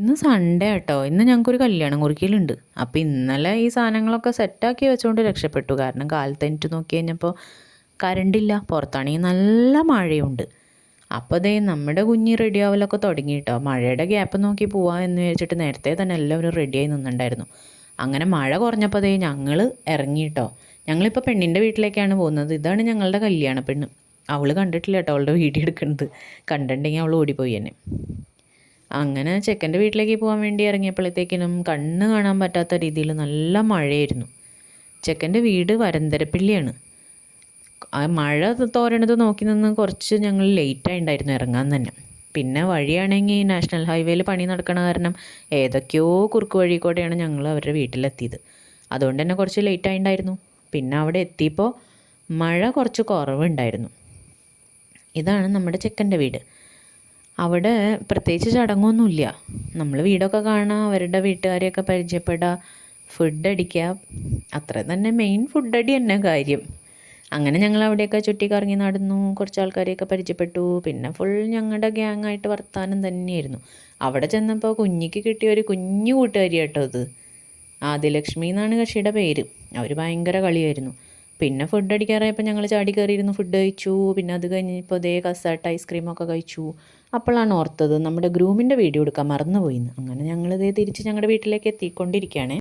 ഇന്ന് സൺഡേ ആട്ടോ. ഇന്ന് ഞങ്ങൾക്കൊരു കല്യാണം കുറിക്കലുണ്ട്. അപ്പോൾ ഇന്നലെ ഈ സാധനങ്ങളൊക്കെ സെറ്റാക്കി വെച്ചുകൊണ്ട് രക്ഷപ്പെട്ടു. കാരണം കാലത്ത് എണീറ്റ് നോക്കി കഴിഞ്ഞപ്പോൾ കറണ്ടില്ല, പുറത്താണെങ്കിൽ നല്ല മഴയുണ്ട്. അപ്പോൾ ദേ നമ്മുടെ കുഞ്ഞ് റെഡി ആവലൊക്കെ തുടങ്ങി കേട്ടോ. മഴയുടെ ഗ്യാപ്പ് നോക്കി പോവാം എന്ന് വിചാരിച്ചിട്ട് നേരത്തെ തന്നെ എല്ലാവരും റെഡിയായി നിന്നിട്ടുണ്ടായിരുന്നു. അങ്ങനെ മഴ കുറഞ്ഞപ്പോൾ ദേ ഞങ്ങൾ ഇറങ്ങി കേട്ടോ. ഞങ്ങളിപ്പോൾ പെണ്ണിൻ്റെ വീട്ടിലേക്കാണ് പോകുന്നത്. ഇതാണ് ഞങ്ങളുടെ കല്യാണ പെണ്ണ്. അവൾ കണ്ടിട്ടില്ല കേട്ടോ അവളുടെ വീഡിയോ എടുക്കുന്നത്. കണ്ടിട്ടുണ്ടെങ്കിൽ അവൾ ഓടിപ്പോയി തന്നെ. അങ്ങനെ ചെക്കൻ്റെ വീട്ടിലേക്ക് പോകാൻ വേണ്ടി ഇറങ്ങിയപ്പോഴത്തേക്കിനും കണ്ണ് കാണാൻ പറ്റാത്ത രീതിയിൽ നല്ല മഴയായിരുന്നു. ചെക്കൻ്റെ വീട് വരന്തരപ്പിള്ളിയാണ്. ആ മഴ തോരണത് നോക്കി നിന്ന് കുറച്ച് ഞങ്ങൾ ലേറ്റായി ഉണ്ടായിരുന്നു ഇറങ്ങാൻ തന്നെ. പിന്നെ വഴിയാണെങ്കിൽ നാഷണൽ ഹൈവേയിൽ പണി നടക്കണ കാരണം ഏതൊക്കെയോ കുറുക്ക് വഴി കൂടെയാണ് ഞങ്ങൾ അവരുടെ വീട്ടിലെത്തിയത്. അതുകൊണ്ട് തന്നെ കുറച്ച് ലേറ്റായി ഉണ്ടായിരുന്നു. പിന്നെ അവിടെ എത്തിയപ്പോൾ മഴ കുറച്ച് കുറവുണ്ടായിരുന്നു. ഇതാണ് നമ്മുടെ ചെക്കൻ്റെ വീട്. അവിടെ പ്രത്യേകിച്ച് ചടങ്ങൊന്നുമില്ല. നമ്മൾ വീടൊക്കെ കാണുക, അവരുടെ വീട്ടുകാരെയൊക്കെ പരിചയപ്പെടുക, ഫുഡ് അടിക്കുക, അത്ര തന്നെ. മെയിൻ ഫുഡ് അടി തന്നെ കാര്യം. അങ്ങനെ ഞങ്ങൾ അവിടെയൊക്കെ ചുറ്റിക്കറങ്ങി നടന്നു, കുറച്ച് ആൾക്കാരെയൊക്കെ പരിചയപ്പെട്ടു. പിന്നെ ഫുൾ ഞങ്ങളുടെ ഗ്യാങ്ങായിട്ട് വർത്താനം തന്നെയായിരുന്നു. അവിടെ ചെന്നപ്പോൾ കുഞ്ഞിക്ക് കിട്ടിയ ഒരു കുഞ്ഞു കൂട്ടുകാരി കേട്ടോ അത്. ആദിലക്ഷ്മി എന്നാണ് കക്ഷിയുടെ പേര്. അവർ ഭയങ്കര കളിയായിരുന്നു. പിന്നെ ഫുഡ് അടിക്കാറായപ്പോൾ ഞങ്ങൾ ചാടി കയറിയിരുന്നു, ഫുഡ് കഴിച്ചു. പിന്നെ അത് കഴിഞ്ഞപ്പോൾ ഇതേ കസാട്ട് ഐസ്ക്രീമൊക്കെ കഴിച്ചു. അപ്പോഴാണ് ഓർത്തത് നമ്മുടെ ഗ്രൂമിൻ്റെ വീഡിയോ എടുക്കാൻ മറന്നുപോയിന്ന്. അങ്ങനെ ഞങ്ങളിതേ തിരിച്ച് ഞങ്ങളുടെ വീട്ടിലേക്ക് എത്തിക്കൊണ്ടിരിക്കുകയാണ്.